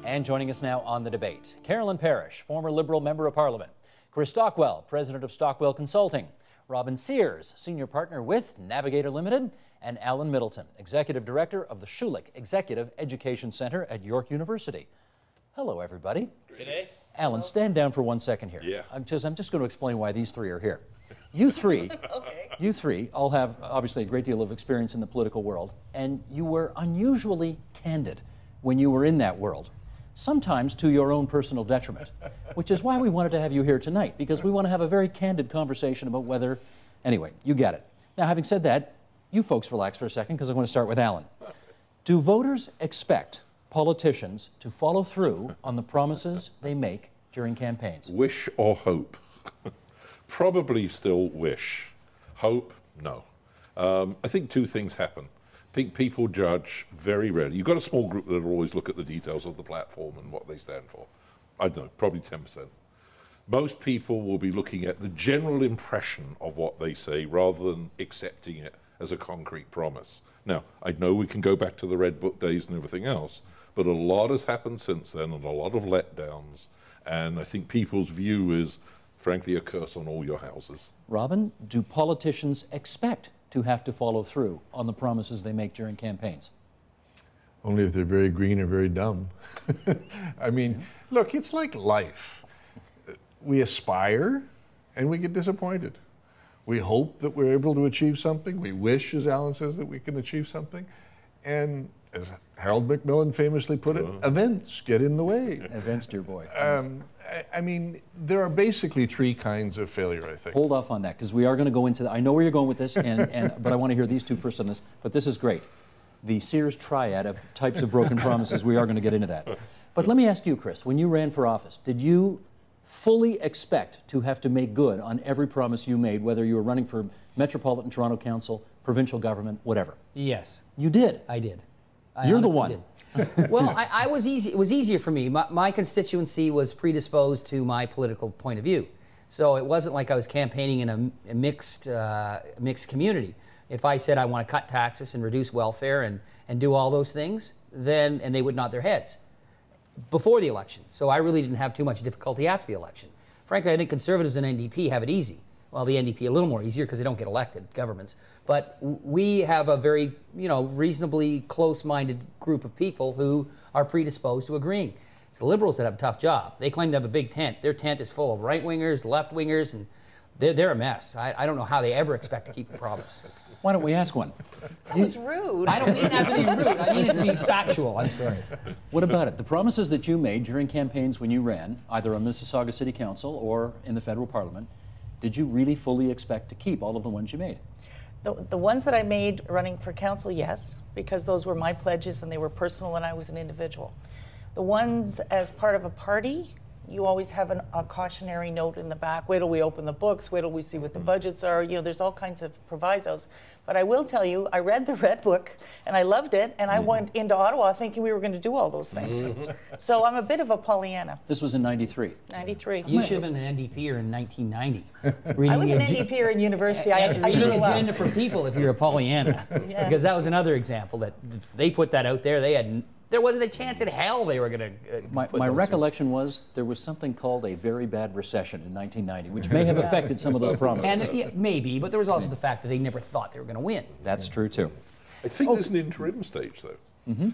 And joining us now on the debate, Carolyn Parrish, former Liberal Member of Parliament, Chris Stockwell, President of Stockwell Consulting, Robin Sears, Senior Partner with Navigator Limited, and Alan Middleton, Executive Director of the Schulich Executive Education Center at York University. Hello, everybody. Good day. Alan, stand down for 1 second here. Yeah. I'm just going to explain why these three are here. You three, you three all have obviously a great deal of experience in the political world, and you were unusually candid when you were in that world, sometimes to your own personal detriment, which is why we wanted to have you here tonight, because we want to have a very candid conversation about whether, anyway, you get it. Now, having said that, you folks relax for a second, because I want to start with Alan. Do voters expect politicians to follow through on the promises they make during campaigns? Wish or hope? Probably still wish. Hope, no. I think two things happen. I think people judge very rarely. You've got a small group that will always look at the details of the platform and what they stand for. I don't know, probably 10%. Most people will be looking at the general impression of what they say rather than accepting it as a concrete promise. Now, I know we can go back to the Red Book days and everything else, but a lot has happened since then and a lot of letdowns. And I think people's view is, frankly, a curse on all your houses. Robin, do politicians expect to have to follow through on the promises they make during campaigns? Only if they're very green or very dumb. I mean, look, it's like life. We aspire and we get disappointed. We hope that we're able to achieve something. We wish, as Alan says, that we can achieve something. And as Harold Macmillan famously put it, events get in the way. Events, dear boy. I mean, there are basically three kinds of failure, I think. Hold off on that, because we are going to go into that. I know where you're going with this, but I want to hear these two first on this. But this is great. The Sears triad of types of broken promises, we are going to get into that. But let me ask you, Chris, when you ran for office, did you fully expect to have to make good on every promise you made, whether you were running for Metropolitan Toronto Council, provincial government, whatever? Yes. You did? I did. You're the one. Well, I was easy. It was easier for me. My constituency was predisposed to my political point of view, so it wasn't like I was campaigning in a mixed community. If I said I want to cut taxes and reduce welfare and do all those things, and they would nod their heads before the election. So I really didn't have too much difficulty after the election. Frankly, I think Conservatives and NDP have it easy. Well, the NDP a little more easier because they don't get elected governments. But we have a very, reasonably close-minded group of people who are predisposed to agreeing. It's the Liberals that have a tough job. They claim to have a big tent. Their tent is full of right-wingers, left-wingers, and they're a mess. I don't know how they ever expect to keep a promise. Why don't we ask one? That was rude. I don't mean that to be rude. I mean it to be factual. I'm sorry. What about it? The promises that you made during campaigns when you ran, either on Mississauga City Council or in the federal parliament, did you really fully expect to keep all of the ones you made? The ones that I made running for council, yes, because those were my pledges and they were personal and I was an individual. The ones as part of a party, you always have a cautionary note in the back. Wait till we open the books, wait till we see what the budgets are. There's all kinds of provisos. But I will tell you, I read the Red Book and I loved it, and I went into Ottawa thinking we were going to do all those things. So I'm a bit of a Pollyanna. This was in 93. 93. You should have been an NDPer in 1990. I was an NDPer in university. I Reading grew up. Agenda for People if you're a Pollyanna. Yeah. Because that was another example that they put that out there. There wasn't a chance in hell they were going to My recollection was there was something called a very bad recession in 1990, which may have affected some of those promises. And maybe, but there was also the fact that they never thought they were going to win. That's true, too. I think there's an interim stage, though,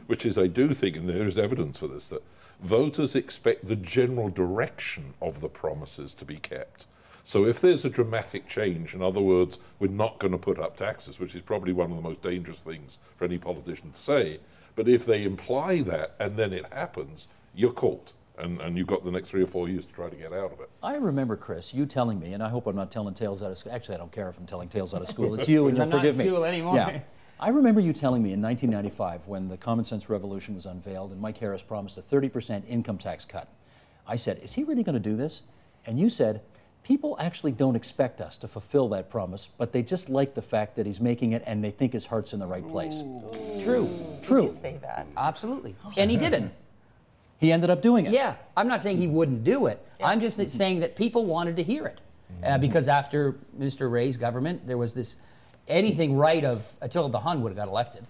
which is, I do think, and there is evidence for this, that voters expect the general direction of the promises to be kept. So if there's a dramatic change, in other words, we're not going to put up taxes, which is probably one of the most dangerous things for any politician to say, but if they imply that and then it happens, you're caught. And you've got the next 3 or 4 years to try to get out of it. I remember, Chris, you telling me, and I hope I'm not telling tales out of school. Actually, I don't care if I'm telling tales out of school. It's you, and you'll forgive me. I'm not in school anymore. Yeah. I remember you telling me in 1995 when the Common Sense Revolution was unveiled and Mike Harris promised a 30% income tax cut. I said, is he really going to do this? And you said, people actually don't expect us to fulfill that promise, but they just like the fact that he's making it and they think his heart's in the right place. True. True. Did you say that? Absolutely. And he didn't. He ended up doing it. Yeah. I'm not saying he wouldn't do it. Yeah. I'm just saying that people wanted to hear it. Because after Mr. Ray's government, there was this anything right of Attila the Hun would have got elected.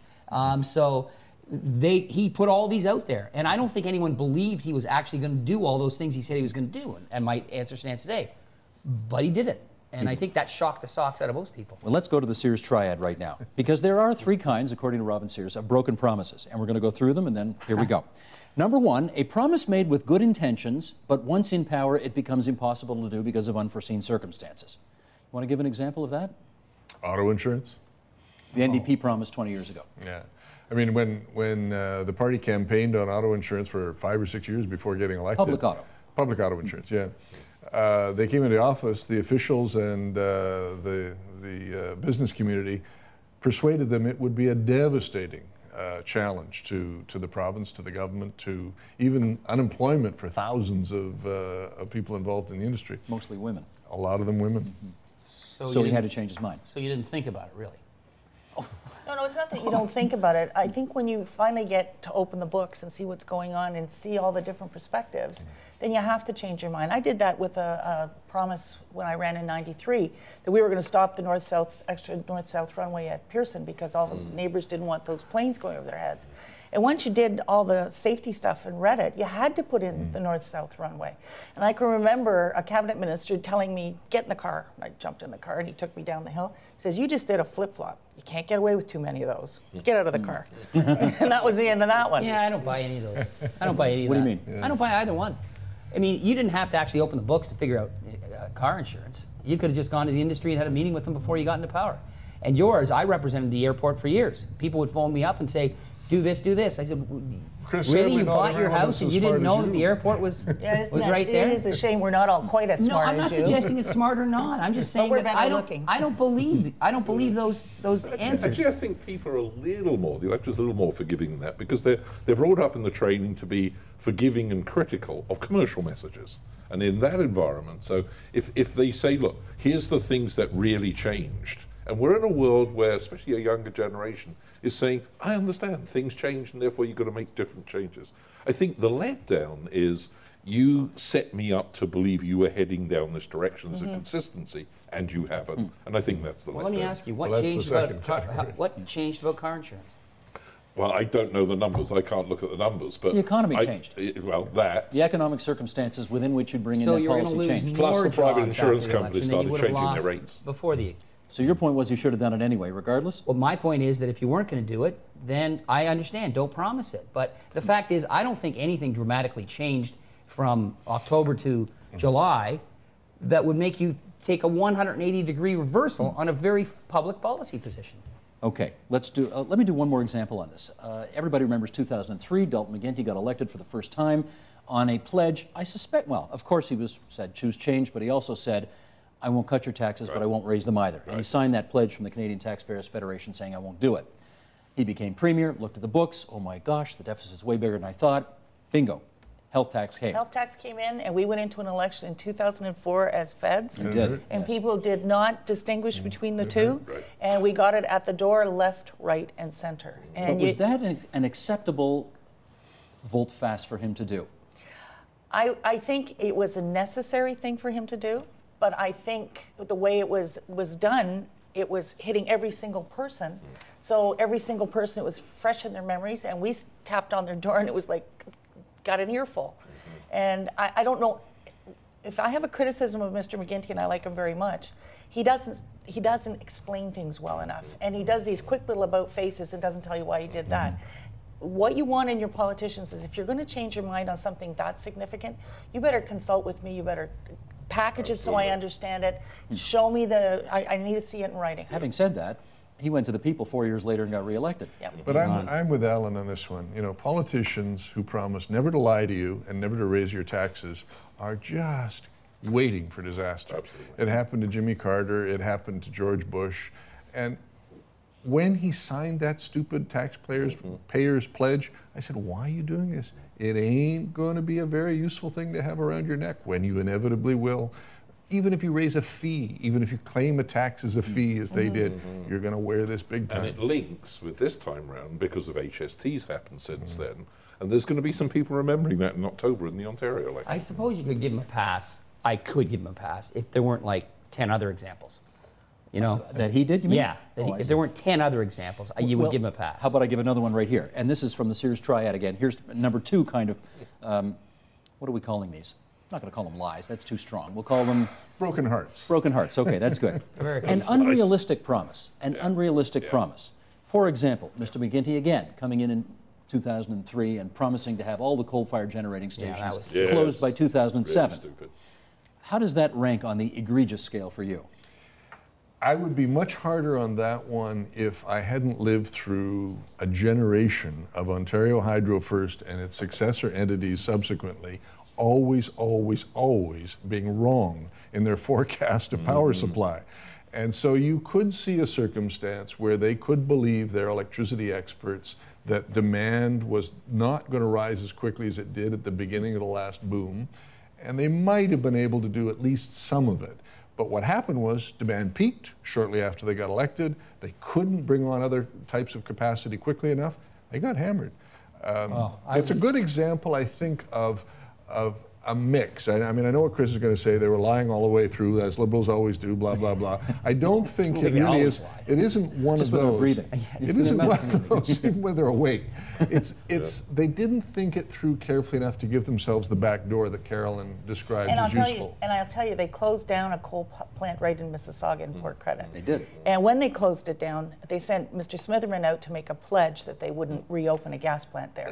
So he put all these out there, and I don't think anyone believed he was actually going to do all those things he said he was going to do. And my answer stands today, but he did it, and I think that shocked the socks out of most people. Well, let's go to the Sears triad right now, because there are three kinds, according to Robin Sears, of broken promises, and we're going to go through them, and then here we go. Number one, a promise made with good intentions, but once in power, it becomes impossible to do because of unforeseen circumstances. You want to give an example of that? Auto insurance? The NDP promised 20 years ago. Yeah. I mean, when the party campaigned on auto insurance for 5 or 6 years before getting elected. Public auto. Public auto insurance, yeah. They came into office, the officials and the business community persuaded them it would be a devastating challenge to the province, to the government, to even unemployment for thousands of people involved in the industry. Mostly women. A lot of them women. Mm-hmm. So he had to change his mind. So you didn't think about it, really? No, it's not that you don't think about it. I think when you finally get to open the books and see what's going on and see all the different perspectives, then you have to change your mind. I did that with a promise when I ran in '93 that we were going to stop the extra north-south runway at Pearson because all the neighbors didn't want those planes going over their heads. And once you did all the safety stuff and read it, you had to put in the north-south runway. And I can remember a cabinet minister telling me, get in the car. I jumped in the car and he took me down the hill. He says, you just did a flip-flop. You can't get away with too many of those. Get out of the car. And that was the end of that one. Yeah, I don't buy any of those. I don't buy any of that. What do you mean? I don't buy either one. I mean, you didn't have to actually open the books to figure out car insurance. You could have just gone to the industry and had a meeting with them before you got into power. And yours, I represented the airport for years. People would phone me up and say, do this, do this. I said, Chris, really, certainly you not bought your everyone house is and as you didn't smart know as that the you. airport was, Yeah, was right there? It is a shame we're not all quite as No, smart I'm not as you. suggesting it's smart or not. I'm just saying we're that better looking. I don't believe those answers. Actually, I think people are a little more, the electorate's a little more forgiving than that because they're brought up in the training to be forgiving and critical of commercial messages. And in that environment, so if they say, look, here's the things that really changed, and we're in a world where, especially a younger generation, is saying, I understand, things change and therefore you've got to make different changes. I think the letdown is you set me up to believe you were heading down this direction as a consistency, and you haven't. And I think that's the letdown. Well, let me ask you, what Well, that's changed the about second time, right? what changed about car insurance? Well, I don't know the numbers. I can't look at the numbers. But The economy changed. Well, that. The economic circumstances within which you'd bring in So that you're going to policy lose changed. Plus more the private jobs insurance after the companies election than you started would have changing their lost rates. before the. So your point was you should have done it anyway, regardless? Well, my point is that if you weren't going to do it, then I understand. Don't promise it. But the fact is, I don't think anything dramatically changed from October to July that would make you take a 180-degree reversal on a very public policy position. Okay, let me do one more example on this. Everybody remembers 2003, Dalton McGuinty got elected for the first time on a pledge. I suspect, well, of course he said choose change, but he also said, I won't cut your taxes, but I won't raise them either. And he signed that pledge from the Canadian Taxpayers Federation saying, I won't do it. He became premier, looked at the books, oh my gosh, the deficit's way bigger than I thought. Bingo, health tax came. Health tax came in, and we went into an election in 2004 as feds. You did, And yes. people did not distinguish between the two. Right. And we got it at the door, left, right, and center. And But was that an acceptable volte-face for him to do? I think it was a necessary thing for him to do, but I think the way it was done, it was hitting every single person. So every single person, it was fresh in their memories, and we tapped on their door, and it was like, got an earful. And I don't know, if I have a criticism of Mr. McGuinty, and I like him very much, he doesn't explain things well enough. And he does these quick little about faces and doesn't tell you why he did that. What you want in your politicians is if you're going to change your mind on something that significant, you better consult with me, you better package it so I understand it, show me I need to see it in writing. Having said that, he went to the people 4 years later and got reelected. Yep. But I'm with Alan on this one. You know, politicians who promise never to lie to you and never to raise your taxes are just waiting for disaster. Absolutely. It happened to Jimmy Carter. It happened to George Bush. And when he signed that stupid taxpayers pledge, I said, why are you doing this? It ain't going to be a very useful thing to have around your neck when you inevitably will. Even if you raise a fee, even if you claim a tax as a fee, as they did, you're going to wear this big time. And it links with this time round because of HST's happened since then. And there's going to be some people remembering that in October in the Ontario election. I suppose you could give him a pass. I could give him a pass if there weren't like 10 other examples. You know? That he did, you mean? Yeah. If there weren't 10 other examples, you would give him a pass. How about I give another one right here? And this is from the Sears Triad again. Here's number 2 kind of, what are we calling these? I'm not going to call them lies. That's too strong. We'll call them... Broken hearts. Broken hearts. Okay, that's good. An unrealistic promise. An unrealistic promise. For example, Mr. McGuinty again coming in 2003 and promising to have all the coal-fired generating stations closed by 2007. Really stupid. How does that rank on the egregious scale for you? I would be much harder on that one if I hadn't lived through a generation of Ontario Hydro first and its successor entities subsequently always being wrong in their forecast of power supply. And so you could see a circumstance where they could believe their electricity experts that demand was not going to rise as quickly as it did at the beginning of the last boom, and they might have been able to do at least some of it. But what happened was demand peaked shortly after they got elected. They couldn't bring on other types of capacity quickly enough. They got hammered. It's a good example, I think, of a mix. I mean, I know what Chris is going to say. They were lying all the way through, as Liberals always do, blah, blah, blah. I don't think it really is. It isn't one of those. It isn't one of those, even when they're awake. They didn't think it through carefully enough to give themselves the back door that Carolyn described as useful. I'll tell you, they closed down a coal plant right in Mississauga in Port Credit. They did. And when they closed it down, they sent Mr. Smitherman out to make a pledge that they wouldn't reopen a gas plant there.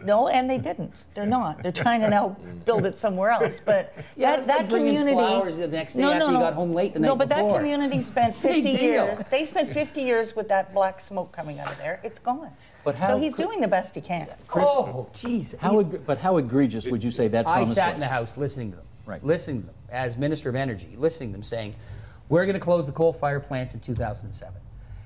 No, and they didn't. They're not. They're trying to now build it somewhere else. But that community. Flowers the next day after you got home late the night but before. that community spent 50 years. They spent 50 years with that black smoke coming out of there. It's gone. But how so he's doing the best he can. Chris, jeez. But how egregious would you say that promise was? I sat in the House listening to them, listening to them as Minister of Energy, listening to them saying, we're going to close the coal-fired plants in 2007.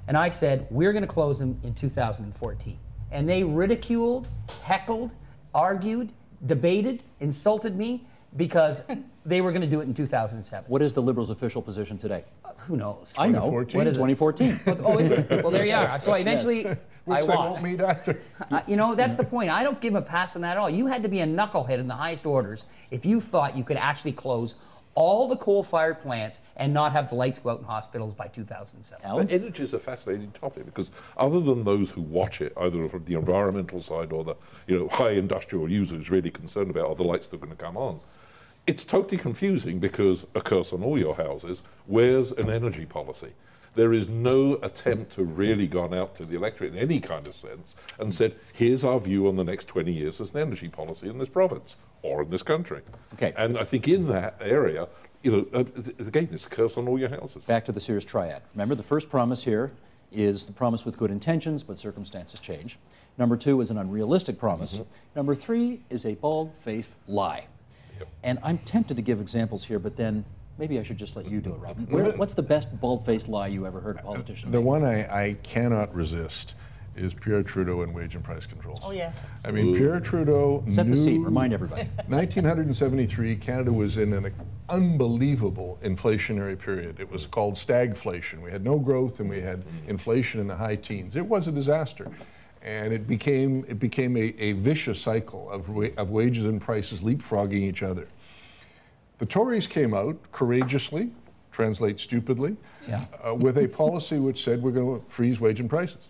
And I said, we're going to close them in 2014. And they ridiculed, heckled, argued, debated, insulted me because they were going to do it in 2007. What is the Liberals' official position today? Who knows? I know. What is 2014? Oh, is it? Well, there you are. So eventually, I lost. Won't meet either. You know, that's the point. I don't give a pass on that at all. You had to be a knucklehead in the highest orders if you thought you could actually close all the coal-fired plants and not have the lights go out in hospitals by 2007. But energy is a fascinating topic because other than those who watch it, either from the environmental side or the high industrial users really concerned about are the lights that are going to come on, it's totally confusing because, a curse on all your houses, where's an energy policy? There is no attempt to really gone out to the electorate in any kind of sense and said, here's our view on the next 20 years as an energy policy in this province or in this country. Okay. And I think in that area, again, it's a curse on all your houses. Back to the Sears Triad. Remember, the first promise here is the promise with good intentions, but circumstances change. Number 2 is an unrealistic promise. Number 3 is a bald-faced lie. Yep. And I'm tempted to give examples here, but then maybe I should just let you do it, Robin. What's the best bald-faced lie you ever heard a politician The make? one I cannot resist is Pierre Trudeau and wage and price controls. Oh, yes. I mean, Pierre Trudeau Set the scene, remind everybody. 1973, Canada was in an unbelievable inflationary period. It was called stagflation. We had no growth and we had inflation in the high teens. It was a disaster. And it became a vicious cycle of wages and prices leapfrogging each other. The Tories came out courageously, translate stupidly, with a policy which said we're going to freeze wage and prices.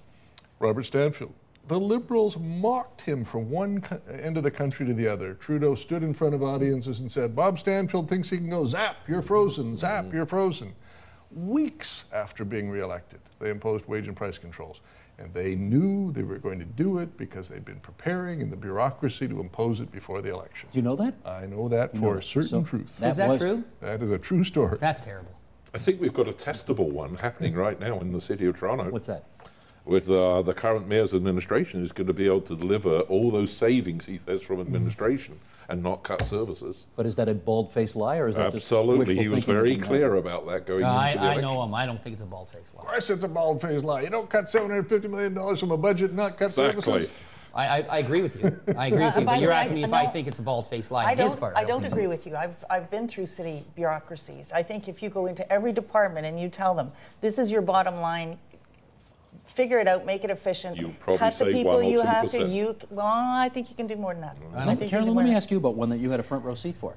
Robert Stanfield. The Liberals mocked him from one end of the country to the other. Trudeau stood in front of audiences and said, Bob Stanfield thinks he can go zap, you're frozen, zap, you're frozen. Weeks after being reelected, they imposed wage and price controls. And they knew they were going to do it because they'd been preparing in the bureaucracy to impose it before the election. Do you know that? I know that for certain truth. Is that true? That is a true story. That's terrible. I think we've got a testable one happening right now in the city of Toronto. What's that? With the current mayor's administration is going to be able to deliver all those savings, he says, from administration and not cut services. But is that a bald-faced lie, or is that Absolutely. just He was very clear about that going into the election. I know him. I don't think it's a bald-faced lie. Of course it's a bald-faced lie. You don't cut $750 million from a budget and not cut services. I agree with you. I agree with you. But you're asking me if I think it's a bald-faced lie on his part. I don't agree with you. I've been through city bureaucracies. I think if you go into every department and you tell them, this is your bottom line, figure it out, make it efficient, You'll probably cut the save people 1 or you have 2%. to. Well, I think you can do more than that. Carolyn, let me ask you about one that you had a front row seat for.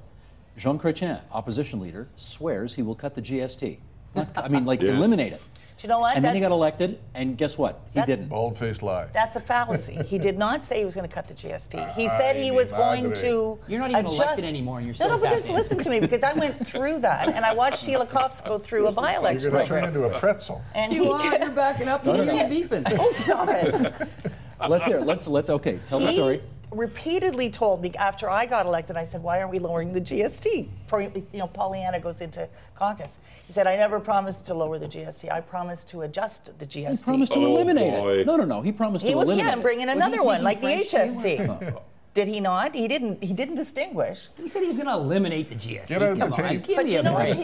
Jean Chrétien, opposition leader, swears he will cut the GST. I mean, like Yes. eliminate it. Do you know what? And then he got elected, and guess what? He didn't. Bald-faced lie. That's a fallacy. He did not say he was going to cut the GST. He said he Ay, was mi going madre. to You're not even adjust. elected anymore, and you're still No, but just tapping. listen to me, because I went through that, and I watched Sheila Copps go through a by-election. You're going to turn into a pretzel. And You he are. You're backing up. You're beeping. Oh, stop it. Let's hear it. Let's okay, tell the story. He repeatedly told me after I got elected, I said, why aren't we lowering the GST? Pollyanna goes into caucus. He said, I never promised to lower the GST. I promised to adjust the GST. He promised to Oh, eliminate boy. it. No. He promised He to was, eliminate yeah, and bring in another one, like the speaking French HST. Did he not? He didn't distinguish. He said he was going to eliminate the GST. Get out of Come the on, tape. give But me you a know break.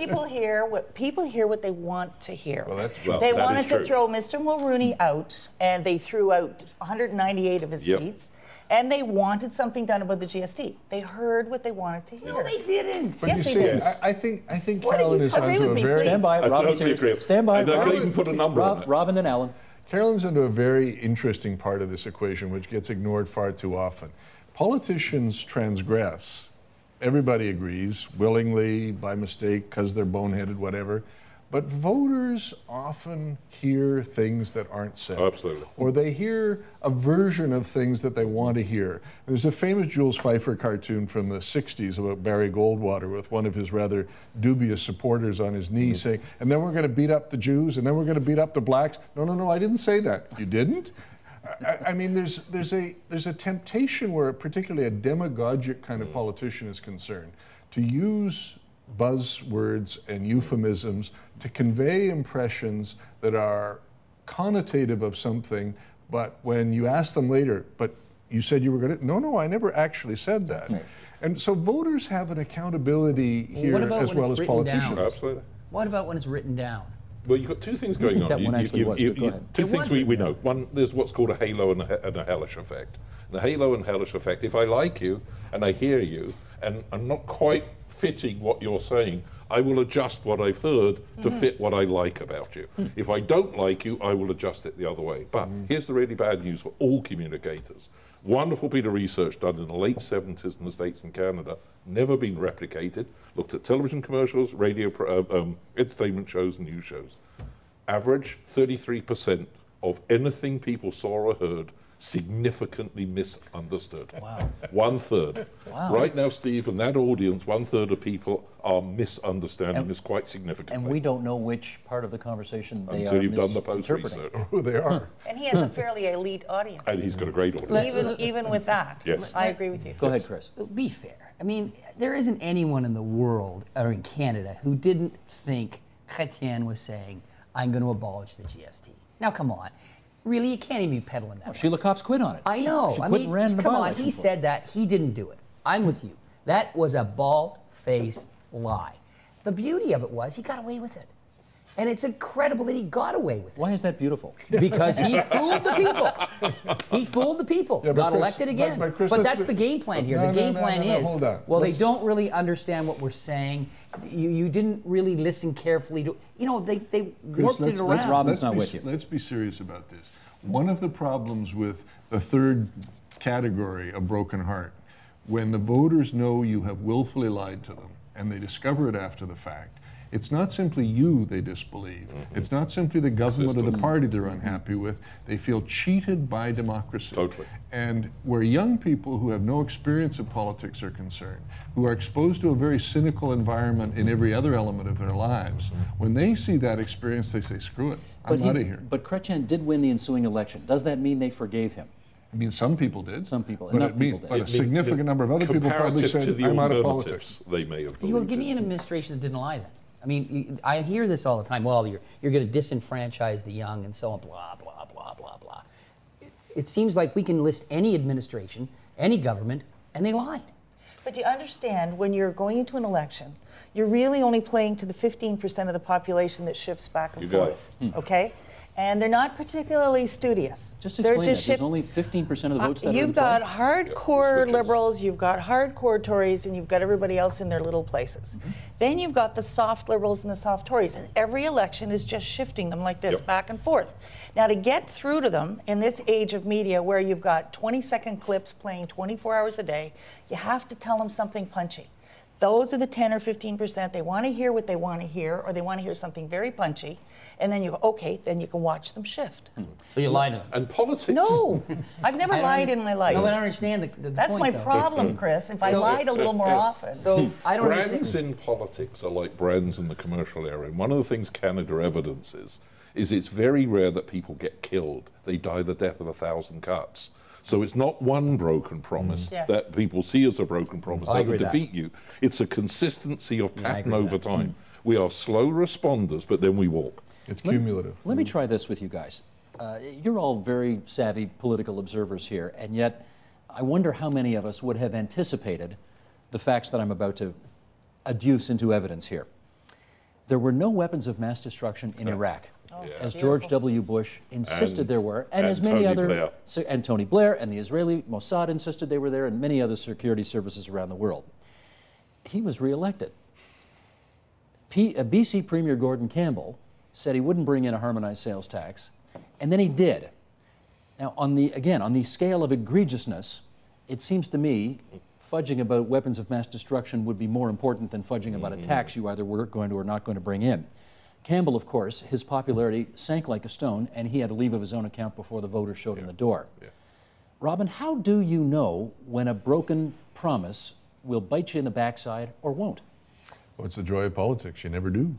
what? People hear what they want to hear. Well, that's Well, They that is wanted to true. throw Mr. Mulrooney out, and they threw out 198 of his Yep. seats, and they wanted something done about the GST. They heard what they wanted to hear. No, they didn't. But Yes, you they see, did. I think What are you Carolyn is talking onto with a me, very please? Stand by, I Robin. totally agree. Stand by, And I Robin. can even put a number on it. Robin and Alan. Carolyn's into a very interesting part of this equation, which gets ignored far too often. Politicians transgress. Everybody agrees, willingly, by mistake, because they're boneheaded, whatever. But voters often hear things that aren't said. Absolutely. Or they hear a version of things that they want to hear. There's a famous Jules Pfeiffer cartoon from the 60s about Barry Goldwater with one of his rather dubious supporters on his knee saying, and then we're going to beat up the Jews, and then we're going to beat up the blacks. No, I didn't say that. You didn't? I mean, there's a temptation where particularly a demagogic kind of politician is concerned to use buzzwords and euphemisms to convey impressions that are connotative of something, but when you ask them later, but you said you were going to, no, I never actually said that. And so voters have an accountability here what about as when well it's as written down? politicians. Absolutely. What about when it's written down? Well, you've got two things going think on. that one actually was, but go ahead. Two It things was we know. One, there's what's called a halo and a hellish effect. The halo and hellish effect, if I like you and I hear you and I'm not quite fitting what you're saying, I will adjust what I've heard to fit what I like about you. If I don't like you, I will adjust it the other way. But here's the really bad news for all communicators. Wonderful bit of research done in the late 70s in the States and Canada, never been replicated, looked at television commercials, radio, entertainment shows, and news shows. Average 33% of anything people saw or heard significantly misunderstood. Wow. 1/3. Wow. Right now, Steve, in that audience, 1/3 of people are misunderstanding this quite significantly. And we don't know which part of the conversation they until are you've done the post misinterpreting. research. Who they are. And he has a fairly elite audience. And he's got a great audience. Even with that, Yes. I agree with you. Go ahead, Chris. Be fair. I mean, there isn't anyone in the world or in Canada who didn't think Chrétien was saying, I'm going to abolish the GST. Now, come on. Really, you can't even be peddling that. Sheila Copps quit on it. I know. She I quit mean, and ran in the come on. by-election He for it. said that. He didn't do it. I'm with you. That was a bald-faced lie. The beauty of it was he got away with it. And it's incredible that he got away with it. Why is that beautiful? Because he fooled the people. He fooled the people. Yeah, but got Chris- elected again. but Chris, But let's that's be- the game plan here. No, The game no, plan no, no, is, hold on. well, they Let's- don't really understand what we're saying. You didn't really listen carefully to, they Chris, warped it around. Robin's not with you. Let's be serious about this. One of the problems with the third category, a broken heart, when the voters know you have willfully lied to them and they discover it after the fact, it's not simply you they disbelieve. It's not simply the government or the party they're unhappy with. They feel cheated by democracy. Totally. And where young people who have no experience of politics are concerned, who are exposed to a very cynical environment in every other element of their lives, when they see that experience, they say, screw it, I'm out of here. But Chrétien did win the ensuing election. Does that mean they forgave him? I mean, some people did. Some people, But, enough people did. but a significant number of other people probably Comparative said, to the I'm out of alternatives, politics. they may have Well, believed give me it. an administration that didn't lie then. I mean, I hear this all the time. Well, you're going to disenfranchise the young and so on, blah, blah, blah, blah, blah. It seems like we can list any administration, any government, and they lied. But do you understand, when you're going into an election, you're really only playing to the 15% of the population that shifts back and You got forth, okay? And they're not particularly studious. Just They're explain that. There's shift- only 15% of the votes that are in You've got play. hardcore switches. liberals, you've got hardcore Tories, and you've got everybody else in their little places. Then you've got the soft liberals and the soft Tories, and every election is just shifting them like this, Yep. back and forth. Now, to get through to them in this age of media where you've got 20-second clips playing 24 hours a day, you have to tell them something punchy. those are the 10 or 15%. They want to hear what they want to hear, or they want to hear something very punchy, and then you go, okay, then you can watch them shift. So you lie to them. And politics. No, I've never lied in my life. No, I don't understand the That's point, my though. problem, Chris, if I lied a little more often. So I don't Brands understand. in politics are like brands in the commercial area. And one of the things Canada evidences is it's very rare that people get killed. They die the death of 1,000 cuts. So it's not one broken promise Yes. that people see as a broken promise I that agree would with that. defeat you. It's a consistency of I pattern agree with over that. time. We are slow responders, but then we walk. It's cumulative. Let me try this with you guys. You're all very savvy political observers here, and yet I wonder how many of us would have anticipated the facts that I'm about to adduce into evidence here. There were no weapons of mass destruction in Iraq, as George W. Bush insisted And- there were, and as and many Tony other, Blair. and Tony Blair and the Israeli Mossad insisted they were there, and many other security services around the world. He was reelected. BC Premier Gordon Campbell said he wouldn't bring in a harmonized sales tax, and then he did. Now, on the scale of egregiousness, it seems to me fudging about weapons of mass destruction would be more important than fudging about a tax you either were going to or not going to bring in. Campbell, of course, his popularity sank like a stone, and he had to leave of his own account before the voters showed him the door. Robin, how do you know when a broken promise will bite you in the backside or won't? Well, it's the joy of politics. You never do.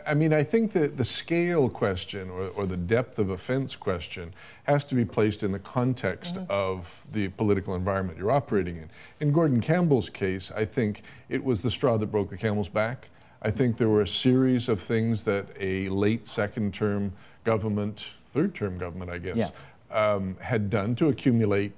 I mean, I think that the scale question or the depth of offense question has to be placed in the context of the political environment you're operating in. In Gordon Campbell's case, I think it was the straw that broke the camel's back. I think there were a series of things that a late second-term government, third-term government, I guess, had done to accumulate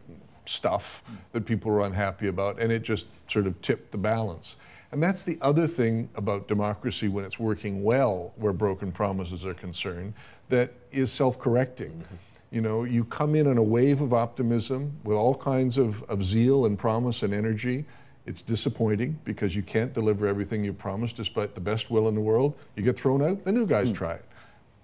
stuff that people were unhappy about, and it just sort of tipped the balance. And that's the other thing about democracy when it's working well, where broken promises are concerned, that is self-correcting. You know, you come in on a wave of optimism with all kinds of zeal and promise and energy. It's disappointing because you can't deliver everything you promised despite the best will in the world. You get thrown out, the new guys try it.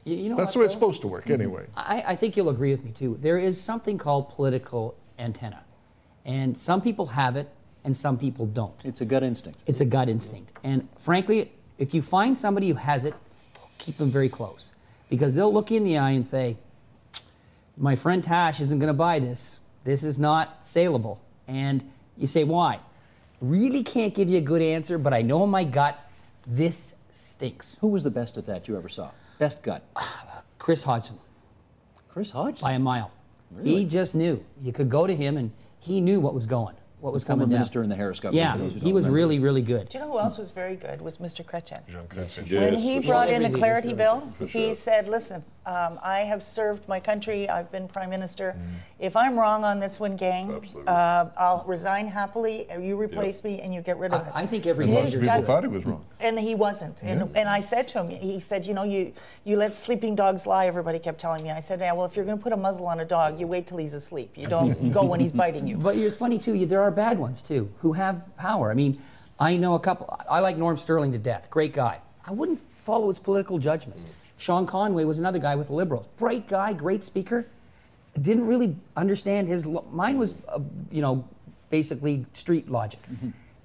You know That's what, the way it's though? supposed to work anyway. I think you'll agree with me too. There is something called political antenna, and some people have it and some people don't. It's a gut instinct. It's a gut instinct. And frankly, if you find somebody who has it, keep them very close, because they'll look you in the eye and say, my friend Tash isn't going to buy this. This is not saleable. And you say, why? Really can't give you a good answer, but I know in my gut, this stinks. Who was the best at that you ever saw? Best gut? Chris Hodgson, Chris Hodgson. by a mile. Really? He just knew. You could go to him and he knew what was going, what was Former coming down. minister in the Harris government. Yeah, for those who he don't was remember. really, really good. Do you know who else was very good? Was Mr. Chrétien. Yes, When he for sure. brought in the Every leader's clarity very bill, For he sure. said, listen, I have served my country, I've been prime minister. If I'm wrong on this one, gang, Absolutely. I'll resign happily, you replace me and you get rid of it. I think every His Lots of people gut- thought he was wrong. And he wasn't. And I said to him, he said, you know, you let sleeping dogs lie, everybody kept telling me. I said, yeah, well, if you're going to put a muzzle on a dog, you wait till he's asleep. You don't go when he's biting you. But it's funny too, there are bad ones too, who have power. I mean, I know a couple, I like Norm Sterling to death, great guy. I wouldn't follow his political judgment. Sean Conway was another guy with the Liberals. Great guy, great speaker. Didn't really understand mine was, you know, basically street logic.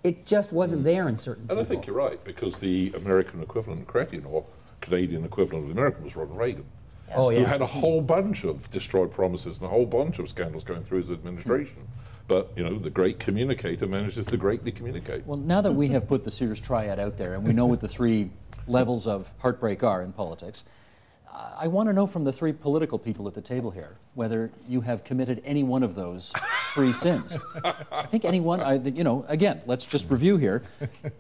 It just wasn't there in certain And people. I think you're right, because the American equivalent, Chrétien, or Canadian equivalent of the American, was Ronald Reagan, Oh who yeah. had a whole bunch of destroyed promises and a whole bunch of scandals going through his administration. But, you know, the great communicator manages to greatly communicate. Well, now that we have put the Sears triad out there and we know what the three levels of heartbreak are in politics, I want to know from the three political people at the table here whether you have committed any one of those three sins. I think anyone, you know, again, let's just review here.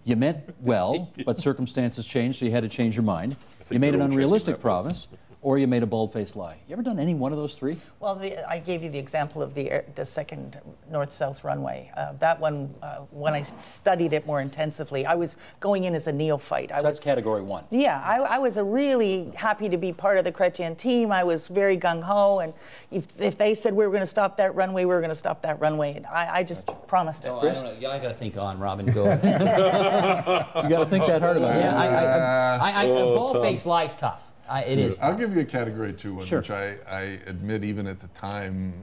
You meant well, but circumstances changed, so you had to change your mind. You made an they're all checking unrealistic that promise, or you made a bald-faced lie. You ever done any one of those three? Well, I gave you the example of the second north-south runway. That one, when I studied it more intensively, I was going in as a neophyte. So that's category one. Yeah, I was really happy to be part of the Chrétien team. I was very gung-ho, and if they said we were going to stop that runway, we were going to stop that runway. And I just promised it. Oh, I don't know. Yeah, I got to think on, Robin. Go. You got to think that hard about it. Yeah, a bald-faced lie's tough. It is. I'll give you a category two one, Sure. which I admit even at the time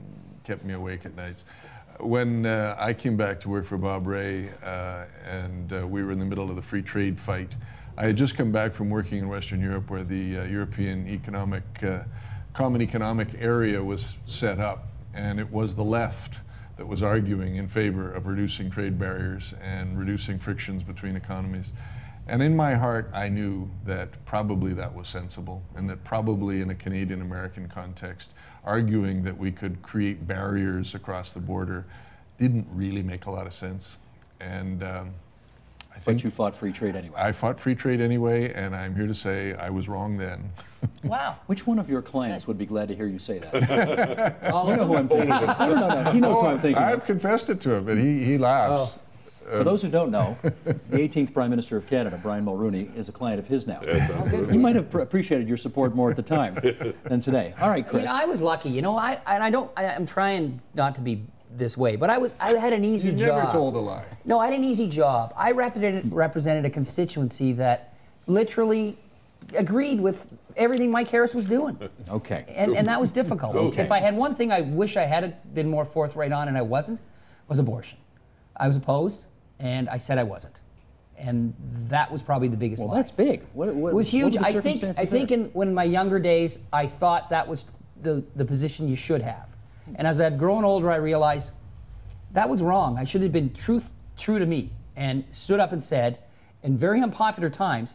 kept me awake at nights. When I came back to work for Bob Rae, and we were in the middle of the free trade fight, I had just come back from working in Western Europe, where the European Common Economic Area was set up, and it was the left that was arguing in favor of reducing trade barriers and reducing frictions between economies. And in my heart, I knew that probably that was sensible, and that probably in a Canadian-American context, arguing that we could create barriers across the border didn't really make a lot of sense. And I think But you fought free trade anyway. I fought free trade anyway, and I'm here to say I was wrong then. Wow. Which one of your clients would be glad to hear you say that? You know who I'm thinking of. No. He knows who I'm thinking I've of. confessed it to him, and he laughs. For those who don't know, the 18th Prime Minister of Canada, Brian Mulroney, is a client of his now. Yes, absolutely. He might have appreciated your support more at the time than today. All right, Chris. You know, I was lucky. I'm trying not to be this way, but I had an easy You job. never told a lie. No, I had an easy job. I represented a constituency that literally agreed with everything Mike Harris was doing. Okay. And that was difficult. Okay. If I had one thing I wish I had been more forthright on, and I wasn't, was abortion. I was opposed, and I said I wasn't. And that was probably the biggest Well, lie. that's big. What It was huge. What were the I think circumstances there? when my younger days, I thought that was the position you should have. And as I've grown older, I realized that was wrong. I should have been true to me and stood up and said, in very unpopular times,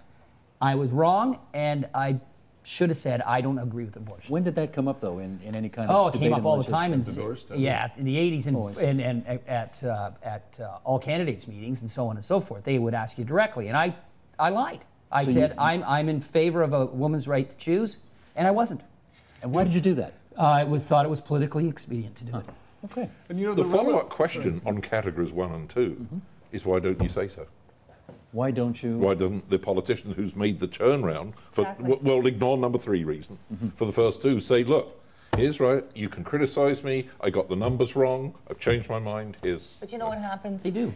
I was wrong, and I should have said, I don't agree with abortion. When did that come up, though, in any kind Oh, of it debate came up in all the time. At the doorstep. Yeah, in the 80s Oh, I see. and at all candidates meetings and so on and so forth. They would ask you directly, and I lied. I So said, you- I'm in favor of a woman's right to choose, and I wasn't. And why did you do that? I thought it was politically expedient to do it. Okay. And you know, The follow-up question on categories 1 and 2 is, why don't you say so? Why don't you? Why doesn't the politician who's made the turnaround for, Exactly. well, ignore number 3 reason, for the first 2, say, look, here's right, you can criticize me, I got the numbers wrong, I've changed my mind, here's... But you know what happens? They do.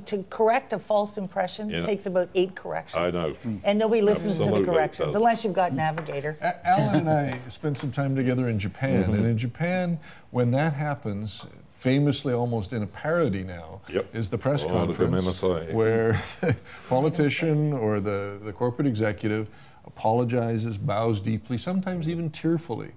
To correct a false impression Yeah. takes about 8 corrections. I know. And nobody listens to the Absolutely it corrections, does. unless you've got Navigator. Alan and I spent some time together in Japan, and in Japan, when that happens, famously almost in a parody now, Yep. is the press Oh, the conference MMSI. where the politician or the corporate executive apologizes, bows deeply, sometimes even tearfully.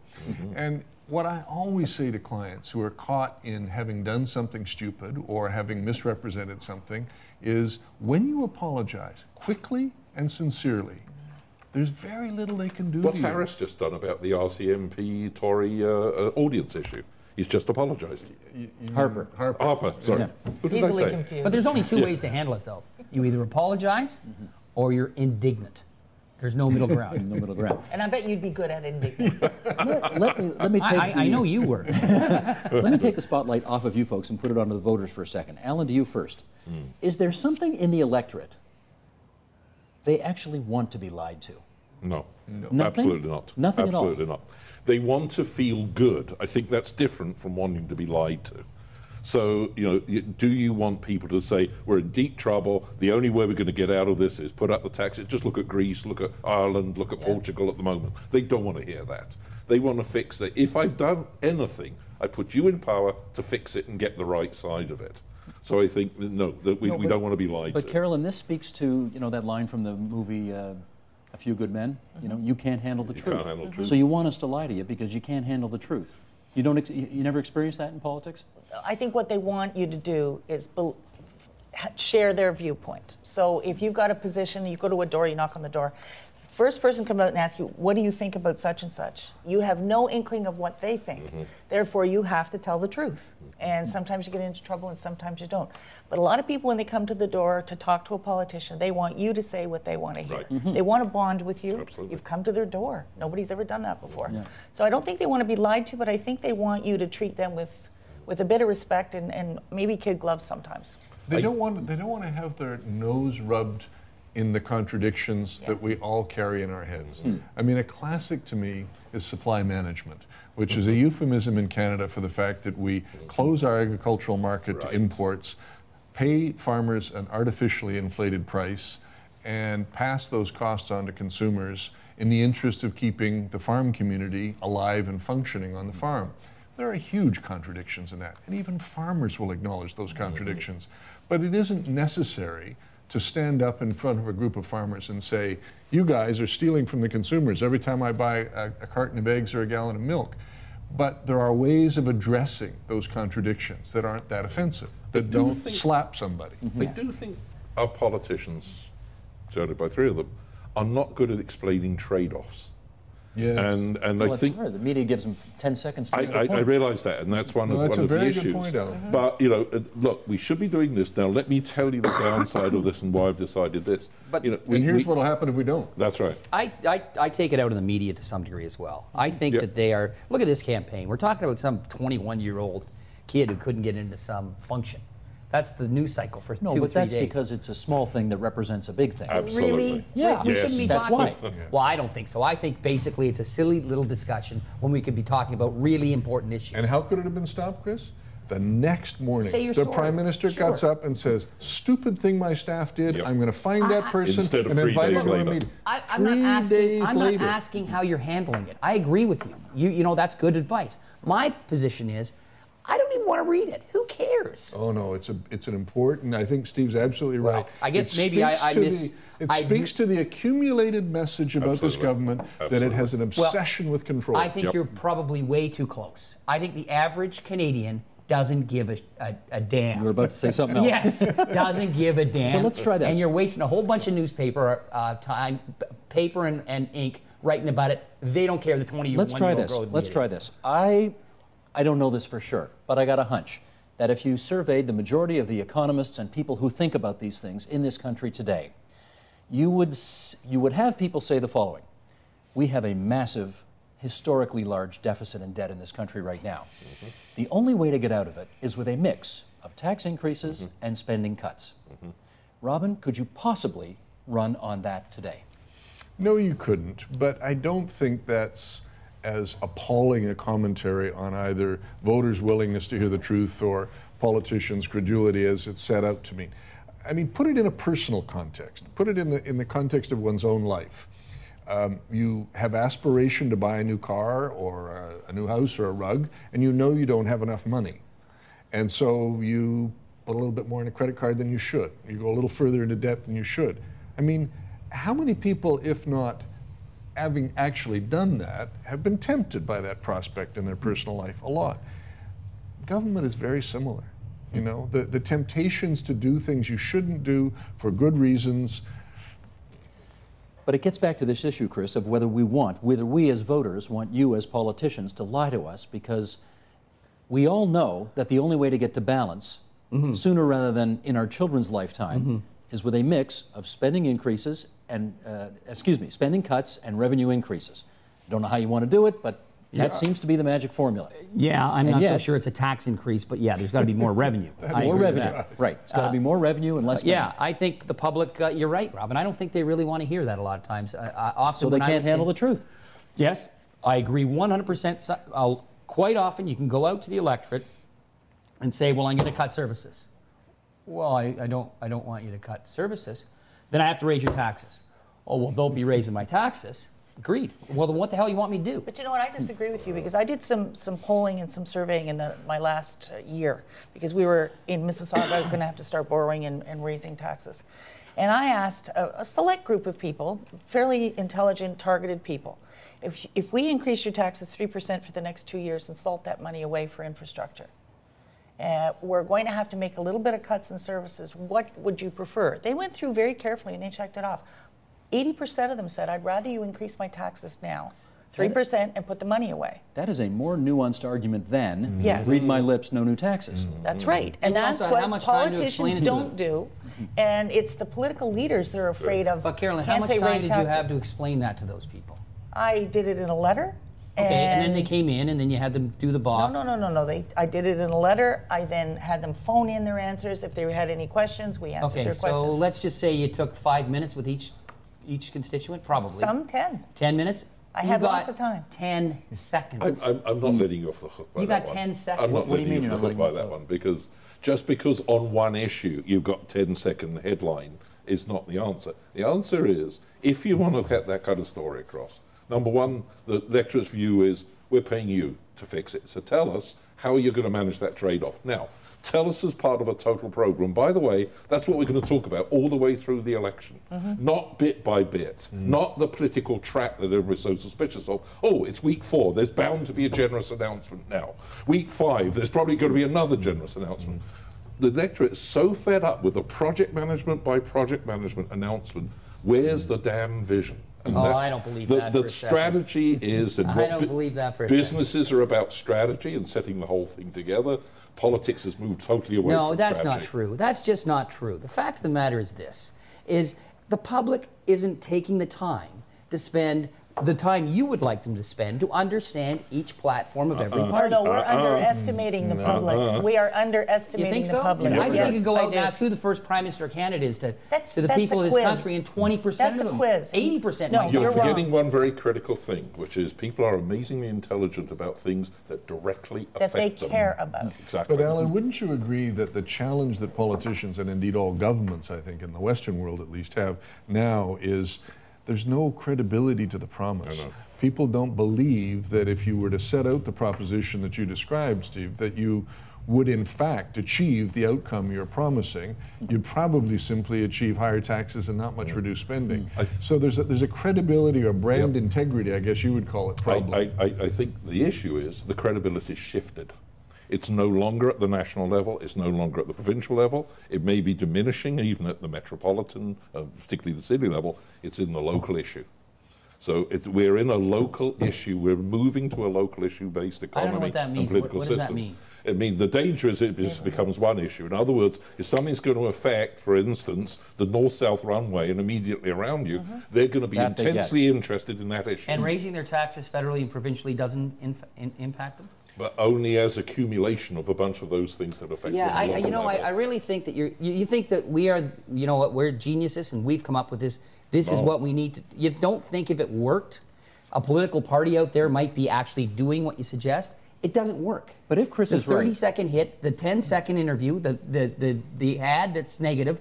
And what I always say to clients who are caught in having done something stupid or having misrepresented something is, when you apologize quickly and sincerely, there's very little they can do What's to you. Harris just done about the RCMP Tory audience issue? He's just apologised. Harper. Harper, sorry. Yeah. Who did I Easily say? confused. But there's only 2 ways to handle it, though. You either apologize or you're indignant. There's no middle ground. No middle ground. And I bet you'd be good at indignant. Let me take I know you were. Let me take the spotlight off of you folks and put it onto the voters for a second. Alan, to you first. Is there something in the electorate they actually want to be lied to? No, Nothing? absolutely not. Nothing at all? Absolutely not. They want to feel good. I think that's different from wanting to be lied to. So, you know, do you want people to say, we're in deep trouble, the only way we're going to get out of this is put up the taxes? Just look at Greece, look at Ireland, look at Portugal at the moment. They don't want to hear that. They want to fix it. If I've done anything, I put you in power to fix it and get the right side of it. So I think, no, that we don't want to be lied But to. Carolyn, this speaks to, you know, that line from the movie A Few Good Men. You know, you can't handle the truth. can't handle the truth. So you want us to lie to you because you can't handle the truth. You don't. You never experienced that in politics? I think what they want you to do is share their viewpoint. So if you've got a position, you go to a door, you knock on the door. First person come out and ask you, what do you think about such and such? You have no inkling of what they think. Therefore, you have to tell the truth. And sometimes you get into trouble and sometimes you don't. But a lot of people, when they come to the door to talk to a politician, they want you to say what they want to hear. Right. They want to bond with you. Absolutely. You've come to their door. Nobody's ever done that before. So I don't think they want to be lied to, but I think they want you to treat them with a bit of respect and maybe kid gloves sometimes. They don't want to have their nose rubbed in the contradictions that we all carry in our heads. I mean, a classic to me is supply management, which is a euphemism in Canada for the fact that we close our agricultural market to imports, pay farmers an artificially inflated price, and pass those costs on to consumers in the interest of keeping the farm community alive and functioning on the farm. There are huge contradictions in that, and even farmers will acknowledge those contradictions. But it isn't necessary to stand up in front of a group of farmers and say, you guys are stealing from the consumers every time I buy a carton of eggs or a gallon of milk. But there are ways of addressing those contradictions that aren't that offensive, that don't slap somebody. I do think our politicians, surrounded by three of them, are not good at explaining trade-offs. Yeah. And Well, I think hard. The media gives them 10 seconds to make a I point. realise that, and that's one of that's one a of the very good issues. point, Alan. But you know, look, we should be doing this now. Let me tell you the downside of this and why I've decided this. But- you know, And here's what'll happen if we don't. That's right. I take it out of the media to some degree as well. I think Yep. that they are, look at this campaign. We're talking about some 21-year-old kid who couldn't get into some function. That's the news cycle for No, 2 or but 3 that's days. because it's a small thing that represents a big thing. Absolutely. Really? Yeah. We Yes. shouldn't be That's talking. why. Well, I don't think so. I think basically it's a silly little discussion when we could be talking about really important issues. And how could it have been stopped, Chris? The next morning, Say you're the sorry. Prime Minister Sure. gets up and says, stupid thing my staff did, Yep. I'm going to find that person Instead of and 3 invite days him to a later. meeting. I'm not 3 asking. days I'm later. not asking how you're handling it. I agree with you. You know that's good advice. My position is, I don't even want to read it. Who cares? Oh no, it's an important. I think Steve's absolutely right. Well, I guess It maybe I speaks to miss- It I- speaks to the accumulated message about this Absolutely. government that it has an obsession with control. I think Yep. you're probably way too close. I think the average Canadian doesn't give a damn. You were about to say something else. Yes, doesn't give a damn. Well, let's try this. And you're wasting a whole bunch of newspaper time, paper and ink writing about it. They don't care. The 20-year-old Let's try this. girl with Let's the try idiot. this. I don't know this for sure, but I got a hunch that if you surveyed the majority of the economists and people who think about these things in this country today, you would have people say the following: we have a massive, historically large deficit and debt in this country right now. The only way to get out of it is with a mix of tax increases and spending cuts. Robin, could you possibly run on that today? No, you couldn't. But I don't think that's as appalling a commentary on either voters' willingness to hear the truth or politicians' credulity as it's set out to mean. I mean, put it in a personal context. Put it in the context of one's own life. You have aspiration to buy a new car or a new house or a rug, and you know you don't have enough money. And so you put a little bit more in a credit card than you should. You go a little further into debt than you should. I mean, how many people, if not having actually done that, have been tempted by that prospect in their personal life? A lot. Government is very similar. You know, the temptations to do things you shouldn't do for good reasons. But it gets back to this issue, Chris, of whether we as voters want you as politicians to lie to us, because we all know that the only way to get to balance, sooner rather than in our children's lifetime, is with a mix of spending increases and, spending cuts and revenue increases. I don't know how you want to do it, but that seems to be the magic formula. Yeah, I'm And not so yet- sure it's a tax increase, but yeah, there's got to be more revenue. I More agree with revenue, that. right. It's got to be more revenue and less spending. Yeah, I think the public, you're right, Robin. I don't think they really want to hear that a lot of times. Often So they when I can't would handle the think- truth. Yes, I agree 100%. Quite often you can go out to the electorate and say, well, I'm going to cut services. Well, I don't want you to cut services. Then I have to raise your taxes. Oh, well, don't be raising my taxes. Agreed. Well, then what the hell you want me to do? But you know what, I disagree with you, because I did some polling and some surveying in my last year, because we were in Mississauga going to have to start borrowing and raising taxes. And I asked a select group of people, fairly intelligent, targeted people, if we increase your taxes 3% for the next 2 years and salt that money away for infrastructure, we're going to have to make a little bit of cuts in services, what would you prefer? They went through very carefully and they checked it off. 80% of them said, I'd rather you increase my taxes now, 3%, and put the money away. That is a more nuanced argument than Yes. read my lips, no new taxes. That's right. And And that's also, how what much time to explain politicians it to them? don't do. And it's the political leaders that are afraid of, But Carolyn, how can't much say time raise did you have taxes. to explain that to those people? I did it in a letter. Okay, and then they came in, and then you had them do the balk. No. I did it in a letter. I then had them phone in their answers. If they had any questions, we answered Okay, their so questions. let's just say you took 5 minutes with each constituent, probably. Some 10. 10 minutes? I You had got lots of time. 10 seconds. I'm not letting you off the hook by You that got one. 10 seconds. I'm not What do you letting mean you you're off not the hook letting by me off that the one, because just because on one issue you've got 10-second headline is not the answer. The answer is, if you want to get that kind of story across, number one, the electorate's view is we're paying you to fix it. So tell us how you're going to manage that trade-off. Now, tell us as part of a total program. By the way, that's what we're going to talk about all the way through the election. Not bit by bit, not the political trap that everybody's so suspicious of. Oh, it's week 4, there's bound to be a generous announcement now. Week 5, there's probably going to be another generous announcement. The electorate is so fed up with the project management by project management announcement. Where's the damn vision? And I don't believe that for The a second. strategy is... And I don't believe that for a second. Businesses are about strategy and setting the whole thing together. Politics has moved totally away from strategy. No, that's not true. That's just not true. The fact of the matter is this, is the public isn't taking the time to spend the time you would like them to spend to understand each platform of every party. No, we're underestimating the public. We are You underestimating think the so? public. I think Yes, you could go I out and do. ask who the first prime minister candidate is to the That's people a of this quiz. country, and 20% That's of a them, quiz. 80% No, might You're You're wrong. forgetting one very critical thing, which is people are amazingly intelligent about things that directly That they affect them. care about. Exactly. But Alan, wouldn't you agree that the challenge that politicians, and indeed all governments, I think, in the Western world at least, have now is there's no credibility to the promise. I know. People don't believe that if you were to set out the proposition that you described, Steve, that you would in fact achieve the outcome you're promising. You'd probably simply achieve higher taxes and not much reduced spending. So there's a credibility or brand integrity, I guess you would call it, problem. I think the issue is the credibility shifted. It's no longer at the national level, it's no longer at the provincial level, it may be diminishing even at the metropolitan, particularly the city level, it's in the local issue. So we're in a local issue, we're moving to a local issue-based economy I don't know what that means. and political What does system. that mean? I mean, the danger is it becomes one issue. In other words, if something's going to affect, for instance, the north-south runway and immediately around you, they're going to be That they get. intensely interested in that issue. And raising their taxes federally and provincially doesn't impact them? But only as accumulation of a bunch of those things that affect Yeah, them on a local level. I really think that you think that we are, you know what, we're geniuses and we've come up with this. This is what we need to. You don't think if it worked, a political party out there might be actually doing what you suggest. It doesn't work. But if Chris the is right, 30-second hit, the 10-second interview, the ad that's negative,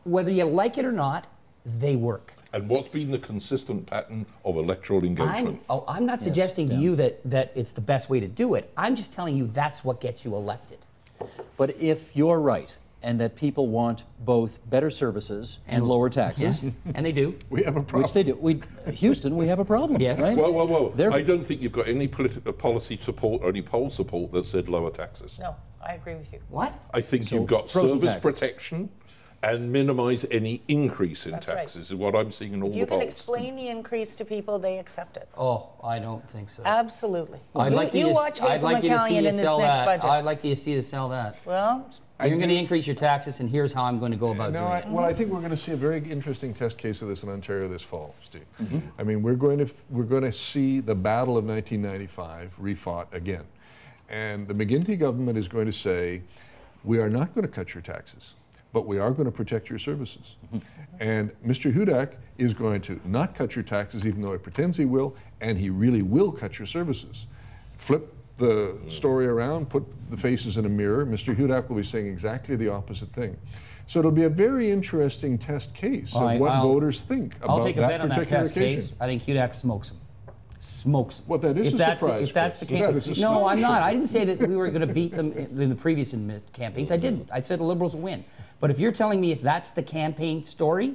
whether you like it or not, they work. And what's been the consistent pattern of electoral engagement? I'm not suggesting to you that it's the best way to do it. I'm just telling you that's what gets you elected. but if you're right, and that people want both better services and lower taxes, Yes, and they do. We have a problem. which they do. Houston, we have a problem. Yes. Right? Whoa. Therefore- I don't think you've got any policy support or any poll support that said lower taxes. No, I agree with you. What? I think So you've got frozen service taxes. protection and minimize any increase in That's right. taxes is what I'm seeing in all If the you can polls. explain the increase to people, they accept it. Oh, I don't think so. Absolutely. I'd like you to watch I'd Hazel like you to see McCallion you in this sell next that. budget. I'd like you to see you sell that. Well, You're going to increase your taxes, and here's how I'm going to go about doing it. Well, I think we're going to see a very interesting test case of this in Ontario this fall, Steve. I mean, we're going to see the battle of 1995 refought again, and the McGuinty government is going to say, we are not going to cut your taxes, but we are going to protect your services. And Mr. Hudak is going to not cut your taxes, even though he pretends he will, and he really will cut your services. Flip the story around, put the faces in a mirror, Mr. Hudak will be saying exactly the opposite thing. So it'll be a very interesting test case of what voters think I'll about take a bet that on that particular test occasion. case. I think Hudak smokes him. Smokes him. Well, that is if a that's surprise, if that's the Chris. That campaign. is a No, I'm not. astonishing. I didn't say that we were going to beat them in the previous campaigns. I didn't. I said the Liberals will win. But if you're telling me if that's the campaign story,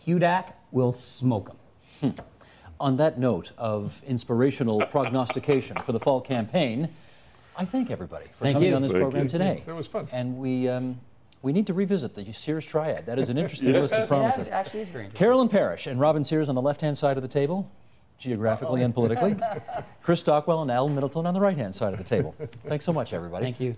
Hudak will smoke him. On that note of inspirational prognostication for the fall campaign, I thank everybody for Thank coming you. on this Thank program you. today. That was fun. And we need to revisit the Sears Triad. That is an interesting list of promises. That actually is very interesting. Carolyn Parrish and Robin Sears on the left-hand side of the table, geographically and politically. Chris Stockwell and Alan Middleton on the right-hand side of the table. Thanks so much, everybody. Thank you.